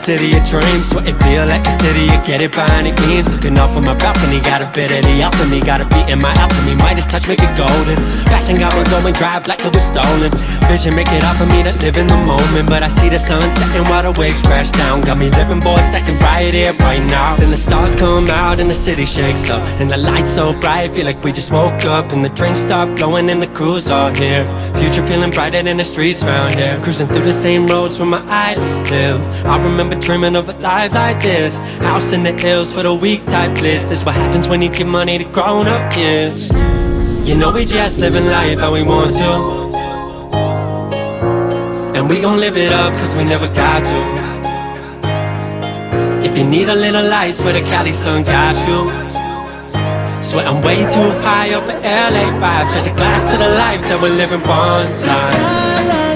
city of dreams. What it feel like the city, you get it behind the beams. Looking off from my balcony, got a bit of the alchemy. Got a beat in my alchemy, Midas touch, make it golden. Passion got me going, drive like it was stolen. Vision make it up for me to live in the moment. But I see the sun setting while the waves crash down. Got me living, boy, second right here, right now. Then the stars come out and the city shakes up. And the lights so bright, feel like we just woke up. And the drinks start flowing and the crew's all here. Future feeling brighter than the streets round here. Cruising through the same roads where my idols live. I remember dreaming of a life like this. House in the hills for the weak type bliss. This what happens when you give money to grown up kids. You know we just living life how we want to. And we gon' live it up cause we never got to. If you need a little light, swear the Cali sun got you. Swear I'm way too high up for LA vibes. There's a glass to the life that we're living one time.